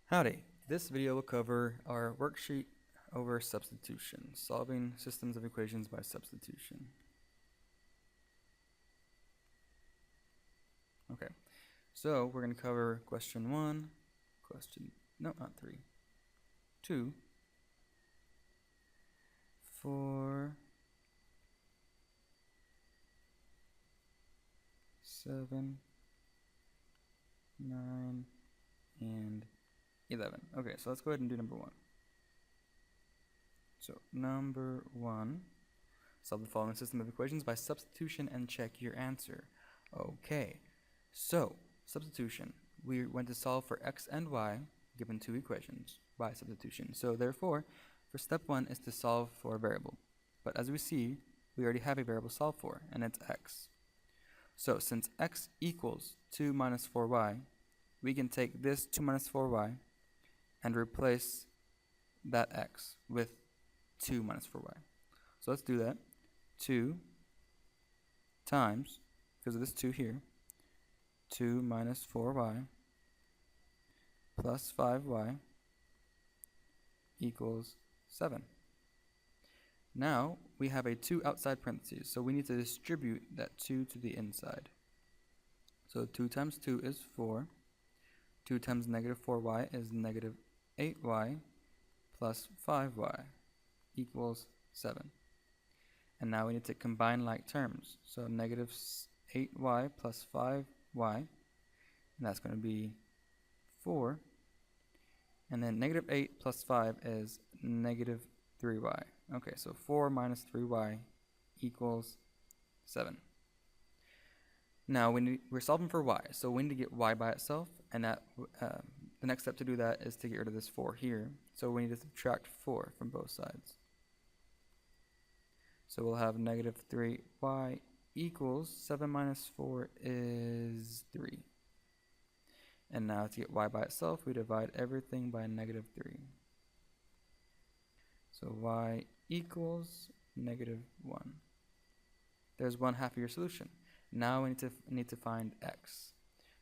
Howdy, this video will cover our worksheet over substitution, solving systems of equations by substitution. Okay, so we're going to cover question 1, not 3, 2, 4, 7, 9, and 11. Okay, so let's go ahead and do number 1. So number 1, solve the following system of equations by substitution and check your answer. Okay, so substitution. We went to solve for x and y given two equations by substitution. So therefore, for step 1 is to solve for a variable. But as we see, we already have a variable to solve for, and it's x. So since x equals 2 minus 4y, we can take this 2 minus 4y and replace that x with 2 minus 4y. So let's do that. 2 times, because of this 2 here, 2 minus 4y plus 5y equals 7. Now we have a 2 outside parentheses, so we need to distribute that 2 to the inside. So 2 times 2 is 4. 2 times negative 4y is negative 8y plus 5y equals 7. And now we need to combine like terms. So negative 8y plus 5y, and that's going to be 4. And then negative 8 plus 5 is negative 3y. Okay, so 4 minus 3y equals 7. Now we're solving for y, so we need to get y by itself, and that the next step to do that is to get rid of this 4 here. So we need to subtract 4 from both sides. So we'll have negative 3y equals 7 minus 4 is 3. And now to get y by itself, we divide everything by negative 3. So y equals negative 1. There's 1/2 of your solution. Now we need to find x.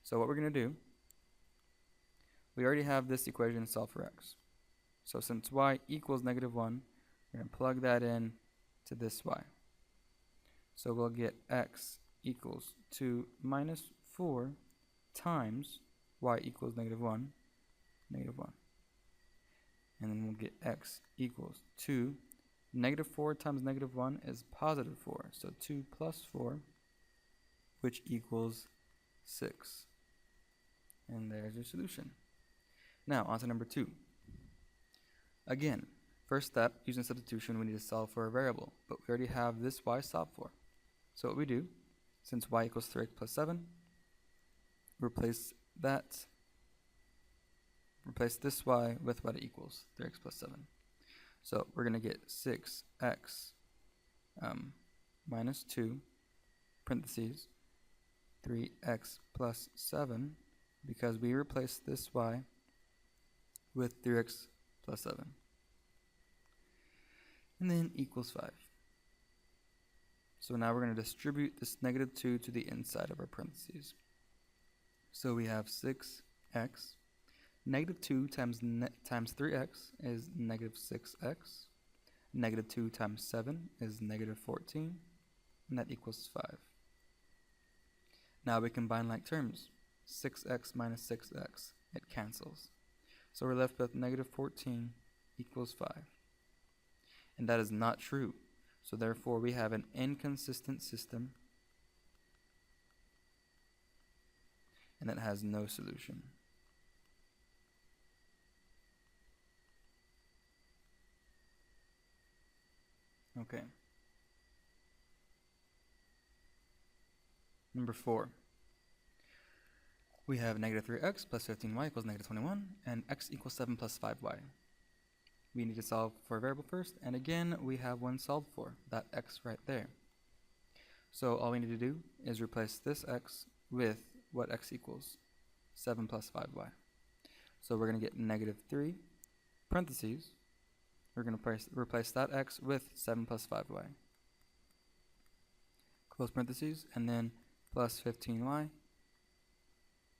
So what we're going to do, we already have this equation solved for x. So since y equals negative 1, we're going to plug that in to this y. So we'll get x equals 2 minus 4 times y equals negative 1, negative 1. And then we'll get x equals 2. Negative 4 times negative 1 is positive 4. So 2 plus 4, which equals 6. And there's your solution. Now, on to number 2. Again, first step, using substitution, we need to solve for a variable. But we already have this y solved for. So what we do, since y equals 3x plus 7, replace this y with what it equals, 3x plus 7. So we're going to get 6x minus 2, parentheses, 3x plus 7, because we replaced this y with 3x plus 7. And then equals 5. So now we're going to distribute this negative 2 to the inside of our parentheses. So we have 6x. Negative 2 times 3x is negative 6x. Negative 2 times 7 is negative 14. And that equals 5. Now we combine like terms. 6x minus 6x. It cancels. So we're left with negative 14 equals 5. And that is not true. So therefore we have an inconsistent system. And that has no solution. Okay. Number 4. We have negative 3x plus 15y equals negative 21, and x equals 7 plus 5y. We need to solve for a variable first, and again, we have one solved for, that x right there. So all we need to do is replace this x with what x equals, 7 plus 5y. So we're going to get negative 3, parentheses, we're going to replace that x with 7 plus 5y. Close parentheses, and then plus 15y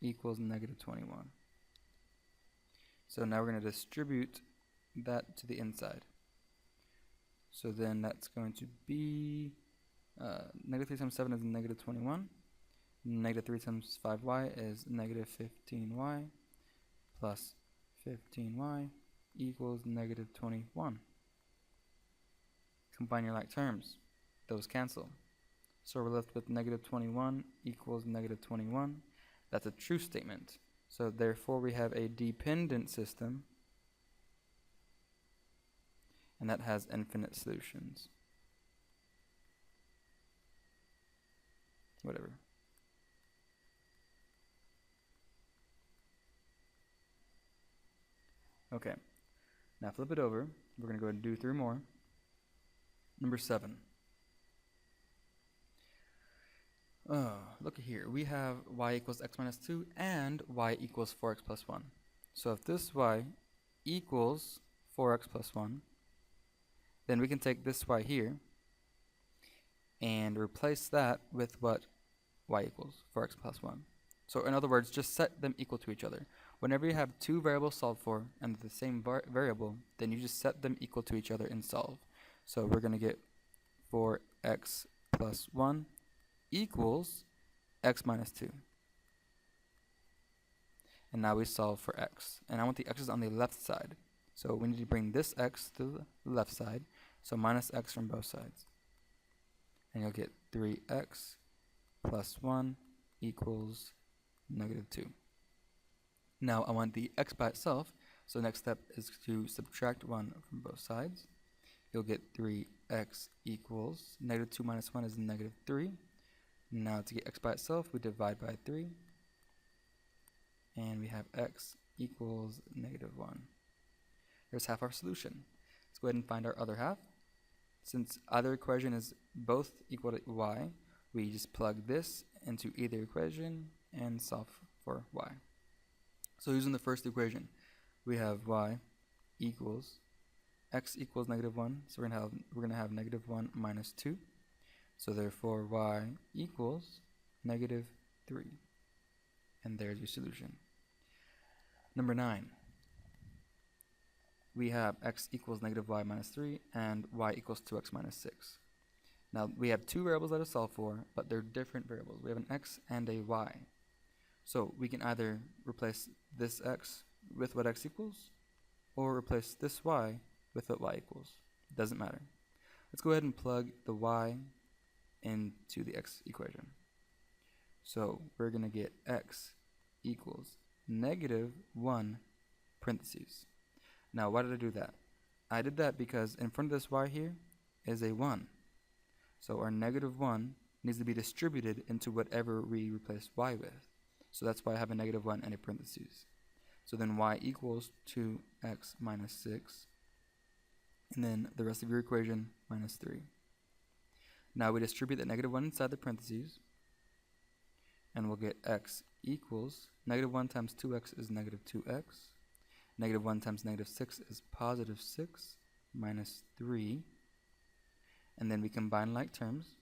equals negative 21. So now we're going to distribute that to the inside. So then that's going to be negative 3 times 7 is negative 21. Negative 3 times 5y is negative 15y plus 15y equals negative 21. Combine your like terms. Those cancel. So we're left with negative 21 equals negative 21. That's a true statement. So therefore we have a dependent system, and that has infinite solutions. Whatever. Okay, now flip it over. We're going to go ahead and do 3 more. Number 7. Look here. We have y equals x minus 2 and y equals 4x plus 1. So if this y equals 4x plus 1, then we can take this y here and replace that with what y equals 4x plus 1. So in other words, just set them equal to each other. Whenever you have 2 variables solved for and the same variable, then you just set them equal to each other and solve. So we're going to get 4x plus 1 equals x minus 2. And now we solve for x. And I want the x's on the left side. So we need to bring this x to the left side. So minus x from both sides. And you'll get 3x plus 1 equals negative 2. Now I want the x by itself. So next step is to subtract 1 from both sides. You'll get 3x equals negative 2 minus 1 is negative 3. Now to get x by itself, we divide by 3. And we have x equals negative 1. There's half our solution. Let's go ahead and find our other half. Since either equation is both equal to y, we just plug this into either equation and solve for y. So using the first equation, we have y equals x equals negative 1. So we're gonna have negative 1 minus 2. So therefore y equals negative 3. And there's your solution. Number 9. We have x equals negative y minus 3 and y equals 2x minus 6. Now we have 2 variables that are solved for, but they're different variables. We have an x and a y. So we can either replace this x with what x equals, or replace this y with what y equals. It doesn't matter. Let's go ahead and plug the y into the x equation. So we're going to get x equals negative 1 parentheses. Now why did I do that? I did that because in front of this y here is a 1. So our negative 1 needs to be distributed into whatever we replace y with. So that's why I have a negative 1 and a parentheses. So then y equals 2x minus 6. And then the rest of your equation minus 3. Now we distribute the negative 1 inside the parentheses. And we'll get x equals negative 1 times 2x is negative 2x. Negative 1 times negative 6 is positive 6 minus 3. And then we combine like terms.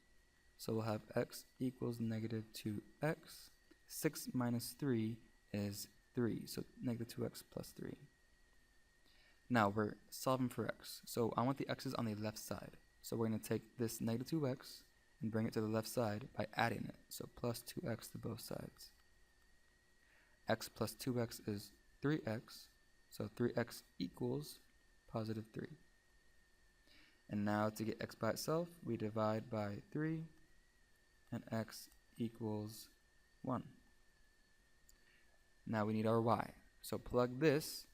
So we'll have x equals negative 2x. 6 minus 3 is 3. So negative 2x plus 3. Now we're solving for x. So I want the x's on the left side. So we're going to take this negative 2x and bring it to the left side by adding it. So plus 2x to both sides. X plus 2x is 3x. So 3x equals positive 3. And now to get x by itself, we divide by 3, and x equals 1. Now we need our y. So plug this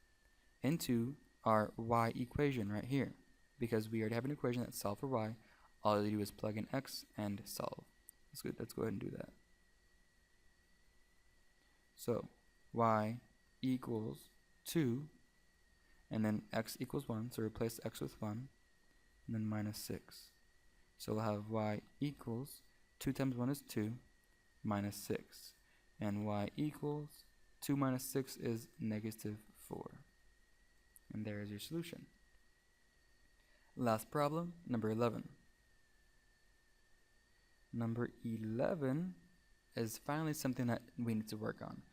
into our y equation right here. Because we already have an equation that's solved for y, all you do is plug in x and solve. Let's go ahead and do that. So y equals 2, and then x equals 1, so replace x with 1, and then minus 6. So we'll have y equals 2 times 1 is 2, minus 6. And y equals 2 minus 6 is negative 4. And there is your solution. Last problem, number 11. Number 11 is finally something that we need to work on.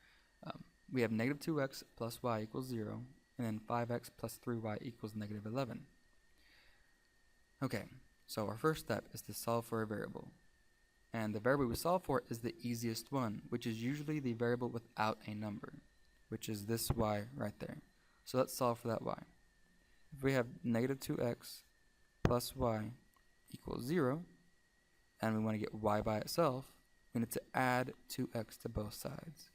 We have negative 2x plus y equals 0, and then 5x plus 3y equals negative 11. Okay, so our first step is to solve for a variable. And the variable we solve for is the easiest one, which is usually the variable without a number, which is this y right there. So let's solve for that y. If we have negative 2x plus y equals 0, and we want to get y by itself, we need to add 2x to both sides.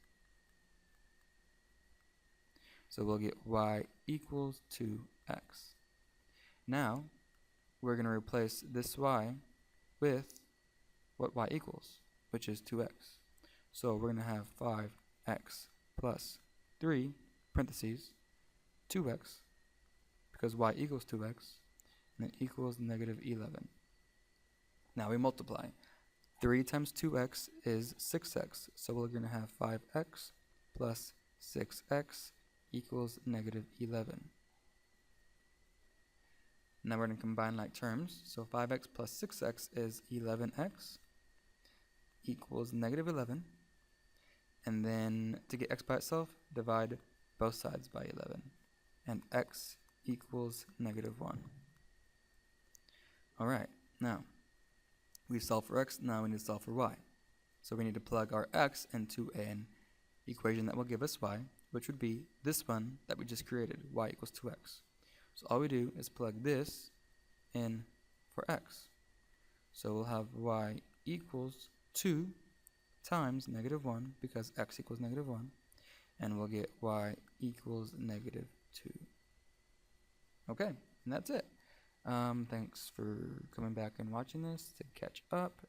So we'll get y equals 2x. Now, we're going to replace this y with what y equals, which is 2x. So we're going to have 5x plus 3, parentheses, 2x, because y equals 2x, and it equals negative 11. Now we multiply. 3 times 2x is 6x, so we're going to have 5x plus 6x equals negative 11. Now we're going to combine like terms, so 5x plus 6x is 11x equals negative 11, and then to get x by itself, divide both sides by 11, and x equals negative 1. Alright, now we solve for x, now we need to solve for y. So we need to plug our x into an equation that will give us y, which would be this one that we just created, y equals 2x. So all we do is plug this in for x. So we'll have y equals 2 times negative 1, because x equals negative 1, and we'll get y equals negative 2. Okay, and that's it. Thanks for coming back and watching this to catch up.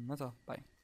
That's all. Bye.